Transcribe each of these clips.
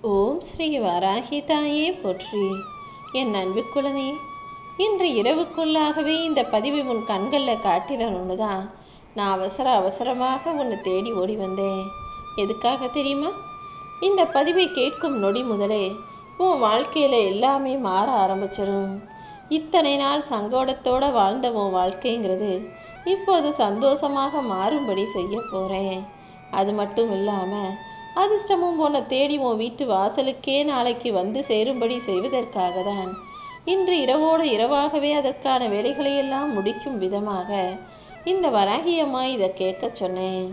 ஓம் ஸ்ரீ வராகி தாயே போற்றி. என் அன்பு குழந்தை, இன்று இரவுக்குள்ளாகவே இந்த பதிவை உன் கண்களில் காட்டிடணும்னு தான் நான் அவசரமாக உன்னை தேடி ஓடி வந்தேன். எதுக்காக தெரியுமா? இந்த பதிவை கேட்கும் நொடி முதலே உன் வாழ்க்கையில் எல்லாமே மாற ஆரம்பிச்சிடும். இத்தனை நாள் சங்கோடத்தோடு வாழ்ந்த உன் வாழ்க்கைங்கிறது இப்போது சந்தோஷமாக மாறும்படி செய்ய போகிறேன். அது மட்டும் இல்லாமல் அதிர்ஷ்டமும் உன்னை தேடி உன் வீட்டு வாசலுக்கே நாளைக்கு வந்து சேரும்படி செய்வதற்காக தான் இன்று இரவோடு இரவாகவே அதற்கான வேலைகளையெல்லாம் முடிக்கும் விதமாக இந்த வராகியம்மா இதை கேட்க சொன்னேன்.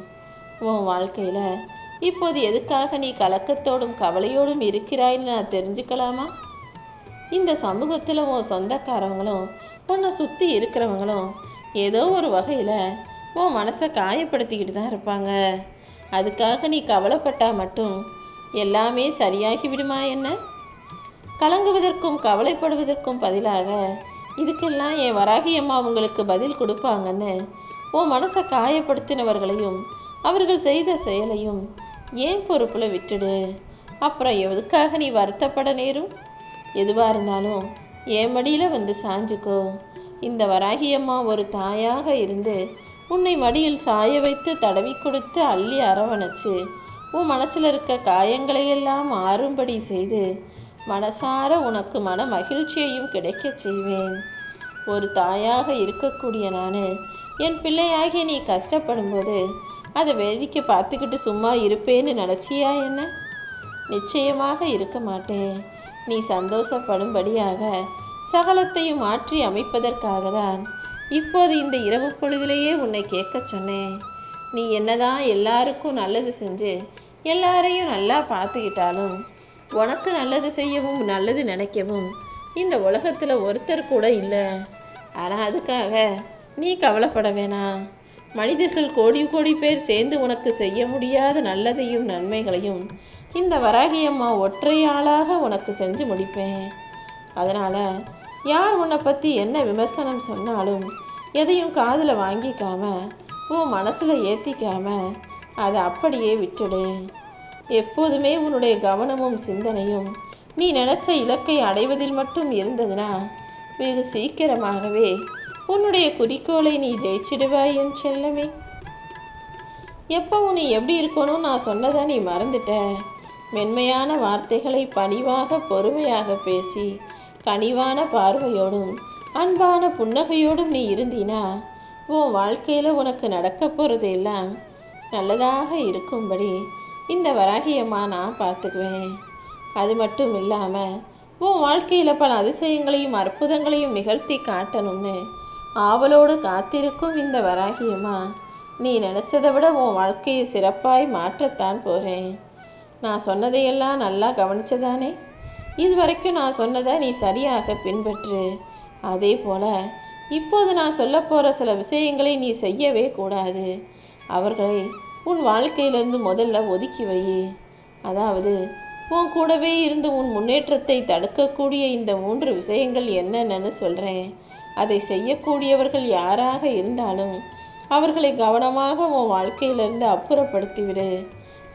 உன் வாழ்க்கையில் இப்போது எதுக்காக நீ கலக்கத்தோடும் கவலையோடும் இருக்கிறாய்ன்னு நான் தெரிஞ்சுக்கலாமா? இந்த சமூகத்தில் உன் சொந்தக்காரவங்களும் உன்னை சுற்றி இருக்கிறவங்களும் ஏதோ ஒரு வகையில் உன் மனசை காயப்படுத்திக்கிட்டு தான் இருப்பாங்க. அதுக்காக நீ கவலைப்பட்டா மட்டும் எல்லாமே சரியாகி விடுமா என்ன? கலங்குவதற்கும் கவலைப்படுவதற்கும் பதிலாக இதுக்கெல்லாம் என் வராகி அம்மா உங்களுக்கு பதில் கொடுப்பாங்கன்னு உன் மனசை காயப்படுத்தினவர்களையும் அவர்கள் செய்த செயலையும் ஏன் பொறுப்பில் விட்டுடு. அப்புறம் எதுக்காக நீ வருத்தப்பட நேரும்? எதுவாக இருந்தாலும் என் மடியில் வந்து சாஞ்சுக்கோ. இந்த வராகி அம்மா ஒரு தாயாக இருந்து உன்னை மடியில் சாய வைத்து தடவி கொடுத்து அள்ளி அரவணைச்சு உன் மனசில் இருக்க காயங்களையெல்லாம் மாறும்படி செய்து மனசார உனக்கு மன மகிழ்ச்சியையும் கிடைக்க செய்வேன். ஒரு தாயாக இருக்கக்கூடிய நான் என் பிள்ளையாகி நீ கஷ்டப்படும்போது அதை வேடிக்கை பார்த்துக்கிட்டு சும்மா இருப்பேன்னு நினச்சியா என்ன? நிச்சயமாக இருக்க மாட்டேன். நீ சந்தோஷப்படும்படியாக சகலத்தையும் மாற்றி அமைப்பதற்காக தான் இப்போது இந்த இரவு பொழுதிலேயே உன்னை கேட்க சொன்னேன். நீ என்னதான் எல்லாருக்கும் நல்லது செஞ்சு எல்லாரையும் நல்லா பார்த்துக்கிட்டாலும் உனக்கு நல்லது செய்யவும் நல்லது நினைக்கவும் இந்த உலகத்தில் ஒருத்தர் கூட இல்லை. ஆனால் அதுக்காக நீ கவலைப்பட வேணாம். மனிதர்கள் கோடி கோடி பேர் சேர்ந்து உனக்கு செய்ய முடியாத நல்லதையும் நன்மைகளையும் இந்த வராகி அம்மா ஒற்றையாளாக உனக்கு செஞ்சு முடிப்பேன். அதனால் யார் உன்னை பற்றி என்ன விமர்சனம் சொன்னாலும் எதையும் காதில் வாங்கிக்காம உன் மனசில் ஏற்றிக்காம அதை அப்படியே விட்டுடு. எப்போதுமே உன்னுடைய கவனமும் சிந்தனையும் நீ நினச்ச இலக்கை அடைவதில் மட்டும் இருந்ததுன்னா வெகு சீக்கிரமாகவே உன்னுடைய குறிக்கோளை நீ ஜெயிச்சிடுவாய் என் செல்லமே. எப்பவும் நீ எப்படி இருக்கணும் நான் சொன்னதை நீ மறந்துட்ட. மென்மையான வார்த்தைகளை பணிவாக பொறுமையாக பேசி கனிவான பார்வையோடும் அன்பான புன்னகையோடும் நீ இருந்தீனா உன் வாழ்க்கையில் உனக்கு நடக்க போகிறது எல்லாம் நல்லதாக இருக்கும்படி இந்த வராகியம்மா நான் பார்த்துக்குவேன். அது மட்டும் இல்லாமல் உன் வாழ்க்கையில் பல அதிசயங்களையும் அற்புதங்களையும் நிகழ்த்தி காட்டணும்னு ஆவலோடு காத்திருக்கும் இந்த வராகியம்மா நீ நினச்சதை விட உன் வாழ்க்கையை சிறப்பாய் மாற்றத்தான் போகிறேன். நான் சொன்னதையெல்லாம் நல்லா கவனிச்சதானே? இது வரைக்கும் நான் சொன்னதை நீ சரியாக பின்பற்று. அதே போல் இப்போது நான் சொல்ல போகிற சில விஷயங்களை நீ செய்யவே கூடாது. அவர்களை உன் வாழ்க்கையிலிருந்து முதல்ல ஒதுக்கி வை. அதாவது உன் கூடவே இருந்து உன் முன்னேற்றத்தை தடுக்கக்கூடிய இந்த 3 விஷயங்கள் என்னென்னு சொல்கிறேன். அதை செய்யக்கூடியவர்கள் யாராக இருந்தாலும் அவர்களை கவனமாக உன் வாழ்க்கையிலிருந்து அப்புறப்படுத்திவிடு.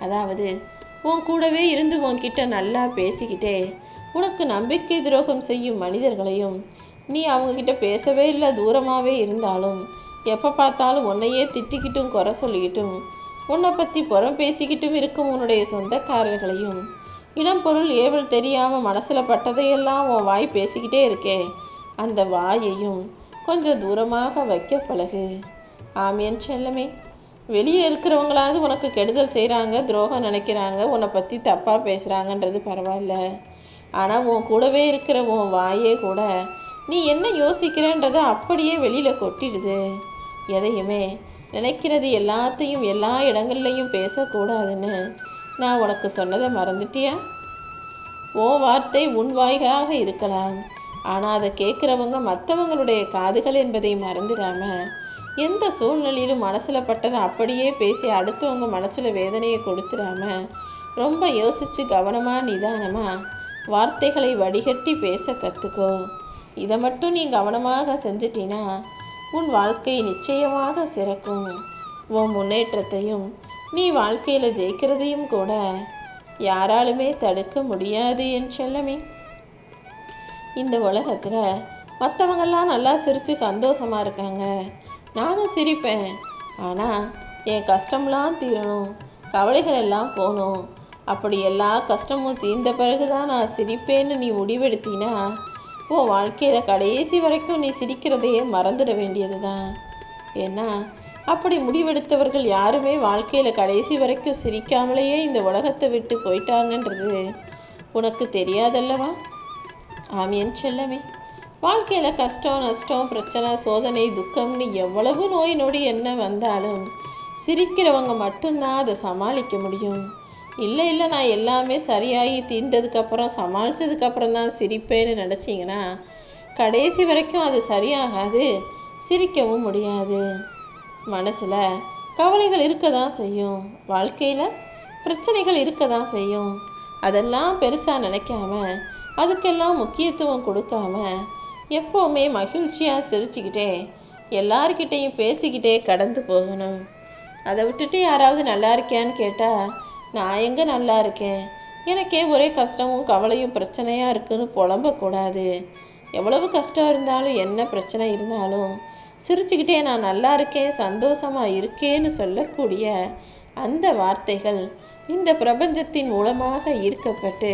அதாவது உன் கூடவே இருந்து உன்கிட்ட நல்லா பேசிக்கிட்டே உனக்கு நம்பிக்கை துரோகம் செய்யும் மனிதர்களையும் நீ அவங்கக்கிட்ட பேசவே இல்லை, தூரமாகவே இருந்தாலும் எப்போ பார்த்தாலும் உன்னையே திட்டிக்கிட்டும் குறை சொல்லிக்கிட்டும் உன்னை பற்றி புறம் பேசிக்கிட்டும் இருக்கும் உன்னுடைய சொந்தக்காரர்களையும் இடம் பொருள் ஏவல் தெரியாமல் மனசில் பட்டதையெல்லாம் உன் வாய் பேசிக்கிட்டே இருக்கே, அந்த வாயையும் கொஞ்சம் தூரமாக வைக்க பழகு. ஆமியன் செல்லமே. வெளியே இருக்கிறவங்களாவது உனக்கு கெடுதல் செய்கிறாங்க, துரோகம் நினைக்கிறாங்க, உன்னை பற்றி தப்பாக பேசுகிறாங்கன்றது பரவாயில்ல. ஆனால் உன் கூடவே இருக்கிற உன் வாயே கூட நீ என்ன யோசிக்கிறன்றதை அப்படியே வெளியில் கொட்டிடுது. எதையுமே நினைக்கிறது எல்லாத்தையும் எல்லா இடங்கள்லையும் பேசக்கூடாதுன்னு நான் உனக்கு சொன்னதை மறந்துட்டியா? உன் வார்த்தை உன் வாய்களாக இருக்கலாம், ஆனால் அதை கேட்குறவங்க மற்றவங்களுடைய காதுகள் என்பதை மறந்துடாம எந்த சூழ்நிலையிலும் மனசில் பட்டதை அப்படியே பேசி அடுத்தவங்க மனசில் வேதனையை கொடுத்துடாம ரொம்ப யோசித்து கவனமாக நிதானமாக வார்த்தைகளை வடிகட்டி பேச கற்றுக்கோ. இதை மட்டும் நீ கவனமாக செஞ்சிட்டினா உன் வாழ்க்கை நிச்சயமாக சிறக்கும். உன் முன்னேற்றத்தையும் நீ வாழ்க்கையில் ஜெயிக்கிறதையும் கூட யாராலுமே தடுக்க முடியாது என் செல்லமே. இந்த உலகத்தில் மற்றவங்கெல்லாம் நல்லா சிரித்து சந்தோஷமாக இருக்காங்க, நானும் சிரிப்பேன். ஆனால் என் கஷ்டம்லாம் தீரணும், கவலைகள் எல்லாம் போகணும், அப்படி எல்லா கஷ்டமும் தீர்ந்த பிறகு தான் நான் சிரிப்பேன்னு நீ முடிவெடுத்தினா உன் வாழ்க்கையில் கடைசி வரைக்கும் நீ சிரிக்கிறதையே மறந்துட வேண்டியது தான். ஏன்னா அப்படி முடிவெடுத்தவர்கள் யாருமே வாழ்க்கையில் கடைசி வரைக்கும் சிரிக்காமலேயே இந்த உலகத்தை விட்டு போயிட்டாங்கன்றது உனக்கு தெரியாதல்லவா? ஆம் என் செல்லமே. வாழ்க்கையில் கஷ்டம், நஷ்டம், பிரச்சனை, சோதனை, துக்கம்னு எவ்வளவு நோய் நொடி என்ன வந்தாலும் சிரிக்கிறவங்க மட்டும்தான் அதை சமாளிக்க முடியும். இல்லை நான் எல்லாமே சரியாகி தீர்ந்ததுக்கப்புறம் சமாளித்ததுக்கப்புறம் தான் சிரிப்பேன்னு நினச்சிங்கன்னா கடைசி வரைக்கும் அது சரியாகாது, சிரிக்கவும் முடியாது. மனசில் கவலைகள் இருக்க தான் செய்யும், வாழ்க்கையில் பிரச்சனைகள் இருக்க தான் செய்யும். அதெல்லாம் பெருசாக நினைக்காம, அதுக்கெல்லாம் முக்கியத்துவம் கொடுக்காம, எப்போவுமே மகிழ்ச்சியாக சிரிச்சுக்கிட்டே எல்லார்கிட்டையும் பேசிக்கிட்டே கடந்து போகணும். அதை விட்டுட்டு யாராவது நல்லா இருக்கியான்னு கேட்டால் நான் எங்கே நல்லா இருக்கேன், எனக்கே ஒரே கஷ்டமும் கவலையும் பிரச்சனையாக இருக்குன்னு புலம்பக்கூடாது. எவ்வளவு கஷ்டம் இருந்தாலும் என்ன பிரச்சனை இருந்தாலும் சிரிச்சுக்கிட்டே நான் நல்லா இருக்கேன், சந்தோஷமாக இருக்கேன்னு சொல்லக்கூடிய அந்த வார்த்தைகள் இந்த பிரபஞ்சத்தின் மூலமாக ஈர்க்கப்பட்டு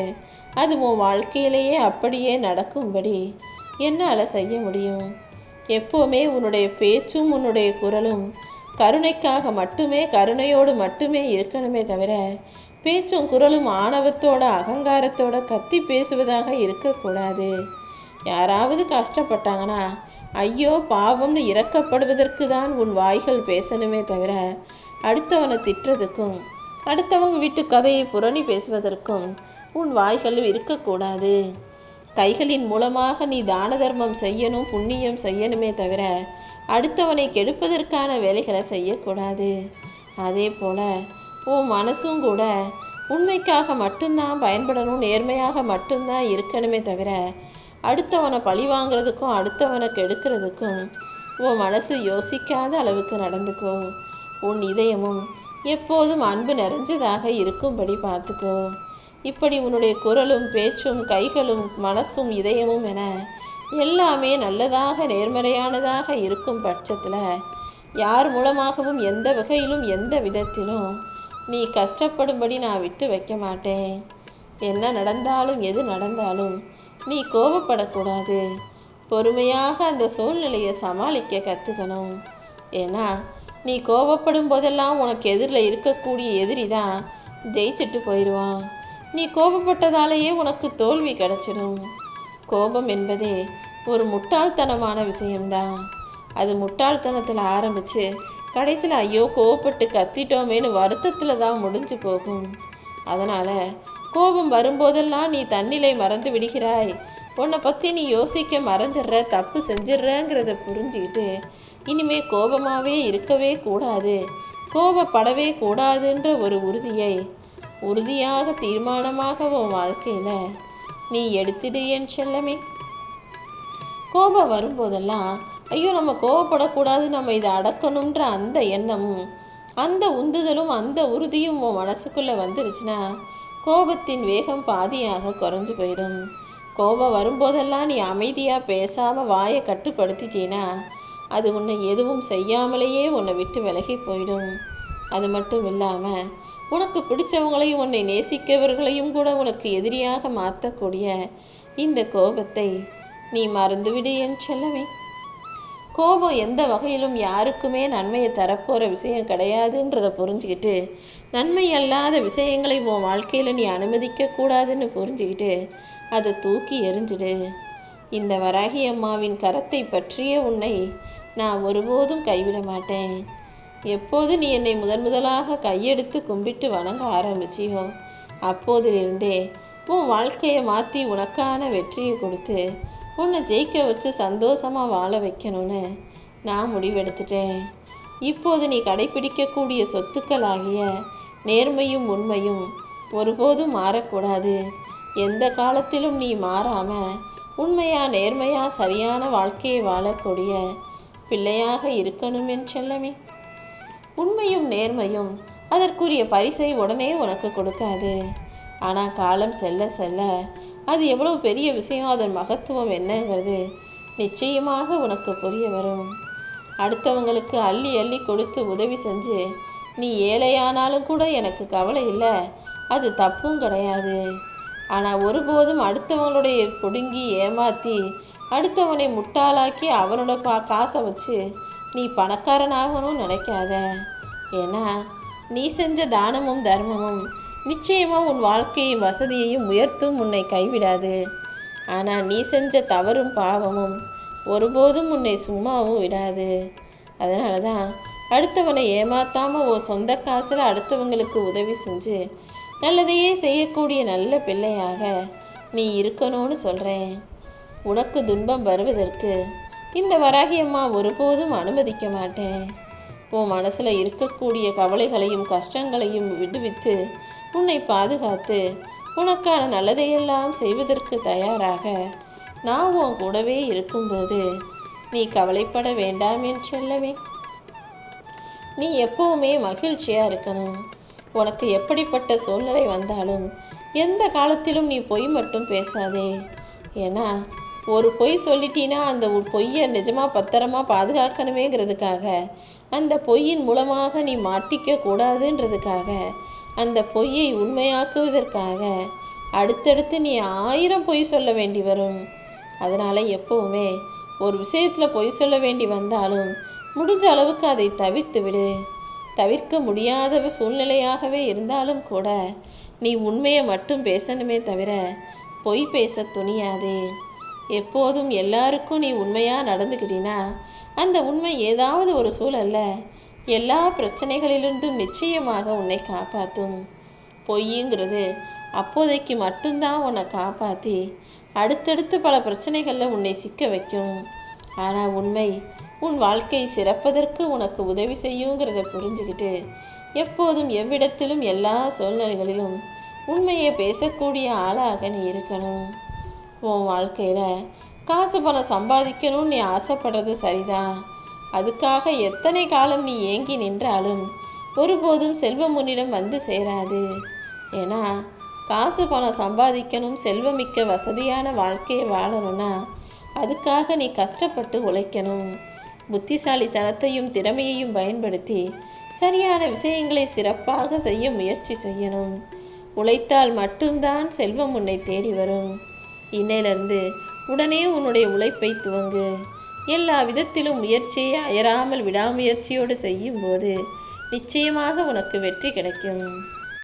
அது உன் வாழ்க்கையிலேயே அப்படியே நடக்கும்படி என்னால் செய்ய முடியும். எப்போவுமே உன்னுடைய பேச்சும் உன்னுடைய குரலும் கருணைக்காக மட்டுமே, கருணையோடு மட்டுமே இருக்கணுமே தவிர பேச்சும் குரலும் ஆணவத்தோட அகங்காரத்தோட கத்தி பேசுவதாக இருக்கக்கூடாது. யாராவது கஷ்டப்பட்டாங்கன்னா ஐயோ பாவம்னு இறக்கப்படுவதற்கு தான் உன் வாய்கள் பேசணுமே தவிர அடுத்தவனை திட்டுறதுக்கும் அடுத்தவங்க வீட்டு கதையை புரணி பேசுவதற்கும் உன் வாய்கள் இருக்கக்கூடாது. கைகளின் மூலமாக நீ தான தர்மம் செய்யணும், புண்ணியம் செய்யணுமே தவிர அடுத்தவனை கெடுப்பதற்கான வேலைகளை செய்யக்கூடாது. அதே போல உன் மனசும் கூட உண்மைக்காக மட்டும்தான் பயன்படணும், நேர்மையாக மட்டும்தான் இருக்கணுமே தவிர அடுத்தவனை பழி வாங்கிறதுக்கும் அடுத்தவனை கெடுக்கிறதுக்கும் உன் மனசு யோசிக்காத அளவுக்கு நடந்துக்கோ. உன் இதயமும் எப்போதும் அன்பு நிறைஞ்சதாக இருக்கும்படி பார்த்துக்கோ. இப்படி உன்னுடைய குரலும் பேச்சும் கைகளும் மனசும் இதயமும் என எல்லாமே நல்லதாக நேர்மறையானதாக இருக்கும் பட்சத்தில் யார் மூலமாகவும் எந்த வகையிலும் எந்த விதத்திலும் நீ கஷ்டப்படும்படி நான் விட்டு வைக்க மாட்டேன். என்ன நடந்தாலும் எது நடந்தாலும் நீ கோபப்படக்கூடாது. பொறுமையாக அந்த சூழ்நிலையை சமாளிக்க கற்றுக்கணும். ஏன்னா நீ கோபப்படும் போதெல்லாம் உனக்கு எதிரில் இருக்கக்கூடிய எதிரி தான் ஜெயிச்சுட்டு போயிடுவான். நீ கோபப்பட்டதாலேயே உனக்கு தோல்வி கிடைச்சிடும். கோபம் என்பதே ஒரு முட்டாள்தனமான விஷயம்தான். அது முட்டாள்தனத்தில் ஆரம்பித்து கடைசியில் ஐயோ கோபப்பட்டு கத்திட்டோமேனு வருத்தத்தில் தான் முடிஞ்சு போகும். அதனால் கோபம் வரும்போதெல்லாம் நீ தன்னிலை மறந்து விடுகிறாய், உன்னை பற்றி நீ யோசிக்க மறந்துடுற, தப்பு செஞ்சிடுறங்கிறத புரிஞ்சுக்கிட்டு இனிமே கோபமாகவே இருக்கவே கூடாது, கோபப்படவே கூடாதுன்ற ஒரு உறுதியாக தீர்மானமாக உன் வாழ்க்கையில் நீ எடுத்துடு என் செல்லமே. கோபம் வரும்போதெல்லாம் ஐயோ நம்ம கோபப்படக்கூடாது, நம்ம இதை அடக்கணுன்ற அந்த எண்ணமும் அந்த உந்துதலும் அந்த உறுதியும் உன் மனசுக்குள்ளே வந்துருச்சுன்னா கோபத்தின் வேகம் பாதியாக குறைஞ்சு போயிடும். கோபம் வரும்போதெல்லாம் நீ அமைதியாக பேசாமல் வாயை கட்டுப்படுத்திட்டீன்னா அது உன்னை எதுவும் செய்யாமலேயே உன்னை விட்டு விலகி போயிடும். அது மட்டும் இல்லாமல் உனக்கு பிடிச்சவங்களையும் உன்னை நேசிக்கவர்களையும் கூட உனக்கு எதிரியாக மாற்றக்கூடிய இந்த கோபத்தை நீ மறந்துவிடு என் செல்லமே. கோபம் எந்த வகையிலும் யாருக்குமே நன்மையை தரப்போகிற விஷயம் கிடையாதுன்றதை புரிஞ்சுக்கிட்டு நன்மை அல்லாத விஷயங்களை உன் வாழ்க்கையில் நீ அனுமதிக்க கூடாதுன்னு புரிஞ்சுக்கிட்டு அதை தூக்கி எறிஞ்சிடு. இந்த வராகி அம்மாவின் கரத்தை பற்றிய உன்னை நான் ஒருபோதும் கைவிட மாட்டேன். எப்போது நீ என்னை முதலாக கையெடுத்து கும்பிட்டு வணங்க ஆரம்பிச்சியோ அப்போதிலிருந்தே உன் வாழ்க்கையை மாற்றி உனக்கான வெற்றியை கொடுத்து உன்னை ஜெயிக்க வச்சு சந்தோஷமாக வாழ வைக்கணும்னு நான் முடிவெடுத்துட்டேன். இப்போது நீ கடைப்பிடிக்கக்கூடிய சொத்துக்களாகிய நேர்மையும் உண்மையும் ஒருபோதும் மாறக்கூடாது. எந்த காலத்திலும் நீ மாறாமல் உண்மையா நேர்மையா சரியான வாழ்க்கையை வாழக்கூடிய பிள்ளையாக இருக்கணும் என் செல்லமே. உண்மையும் நேர்மையும் அதற்குரிய பரிசை உடனே உனக்கு கொடுக்காது. ஆனால் காலம் செல்ல செல்ல அது எவ்வளவு பெரிய விஷயம், அதன் மகத்துவம் என்னங்கிறது நிச்சயமாக உனக்கு புரிய வரும். அடுத்தவங்களுக்கு அள்ளி அள்ளி கொடுத்து உதவி செஞ்சு நீ ஏழையானாலும் கூட எனக்கு கவலை இல்லை, அது தப்பும் கிடையாது. ஆனால் ஒருபோதும் அடுத்தவங்களுடைய பிடுங்கி ஏமாற்றி அடுத்தவனை முட்டாளாக்கி அவனோட காசை வச்சு நீ பணக்காரனாகணும்னு நினைக்காத. ஏன்னா நீ செஞ்ச தானமும் தர்மமும் நிச்சயமாக உன் வாழ்க்கையும் வசதியையும் உயர்த்தும், உன்னை கைவிடாது. ஆனால் நீ செஞ்ச தவறும் பாவமும் ஒருபோதும் உன்னை சும்மாவும் விடாது. அதனால தான் அடுத்தவனை ஏமாத்தாமல் ஓ சொந்த காசில் அடுத்தவங்களுக்கு உதவி செஞ்சு நல்லதையே செய்யக்கூடிய நல்ல பிள்ளையாக நீ இருக்கணும்னு சொல்கிறேன். உனக்கு துன்பம் வருவதற்கு இந்த வராகி அம்மா ஒருபோதும் அனுமதிக்க மாட்டேன். உன் மனசில் இருக்கக்கூடிய கவலைகளையும் கஷ்டங்களையும் விடுவித்து உன்னை பாதுகாத்து உனக்கான நல்லதையெல்லாம் செய்வதற்கு தயாராக நான் உன் கூடவே இருக்கும்போது நீ கவலைப்பட வேண்டாம் என்று சொல்லவே. நீ எப்பவுமே மகிழ்ச்சியாக இருக்கணும். உனக்கு எப்படிப்பட்ட சூழ்நிலை வந்தாலும் எந்த காலத்திலும் நீ பொய் மட்டும் பேசாதே. ஏன்னா ஒரு பொய் சொல்லிட்டீன்னா அந்த பொய்யை நிஜமாக பத்திரமா பாதுகாக்கணுமேங்கிறதுக்காக, அந்த பொய்யின் மூலமாக நீ மாட்டிக்க கூடாதுன்றதுக்காக, அந்த பொய்யை உண்மையாக்குவதற்காக அடுத்தடுத்து நீ 1000 பொய் சொல்ல வேண்டி வரும். அதனால் எப்பவுமே ஒரு விஷயத்தில் பொய் சொல்ல வேண்டி வந்தாலும் முடிஞ்ச அளவுக்கு அதை தவிர்த்து விடு. தவிர்க்க முடியாத சூழ்நிலையாகவே இருந்தாலும் கூட நீ உண்மையை மட்டும் பேசணுமே தவிர பொய் பேச துணியாதே. எப்போதும் எல்லாருக்கும் நீ உண்மையாக நடந்துக்கிட்டினா அந்த உண்மை ஏதாவது ஒரு சூழல்ல எல்லா பிரச்சனைகளிலிருந்தும் நிச்சயமாக உன்னை காப்பாற்றும். பொய்யுங்கிறது அப்போதைக்கு மட்டும்தான் உன்னை காப்பாற்றி அடுத்தடுத்து பல பிரச்சனைகளில் உன்னை சிக்க வைக்கும். ஆனால் உண்மை உன் வாழ்க்கை சிறப்பதற்கு உனக்கு உதவி செய்யுங்கிறத புரிஞ்சுக்கிட்டு எப்போதும் எவ்விடத்திலும் எல்லா சூழ்நிலைகளிலும் உண்மையை பேசக்கூடிய ஆளாக நீ இருக்கணும். உன் வாழ்க்கையில் காசு பணம் சம்பாதிக்கணும்னு நீ ஆசைப்படுறது சரிதான். அதுக்காக எத்தனை காலம் நீ ஏங்கி நின்றாலும் ஒருபோதும் செல்வம் உன்னிடம் வந்து சேராது. ஏன்னா காசு பணம் சம்பாதிக்கணும், செல்வமிக்க வசதியான வாழ்க்கையை வாழணும்னா அதுக்காக நீ கஷ்டப்பட்டு உழைக்கணும். புத்திசாலித்தனத்தையும் திறமையையும் பயன்படுத்தி சரியான விஷயங்களை சிறப்பாக செய்ய முயற்சி செய்யணும். உழைத்தால் மட்டும்தான் செல்வம் உன்னை தேடி வரும். இன்னையிலிருந்து உடனே உன்னுடைய உழைப்பை துவங்கு. எல்லா விதத்திலும் முயற்சியை அயராமல் விடாமுயற்சியோடு செய்யும்போது நிச்சயமாக உனக்கு வெற்றி கிடைக்கும்.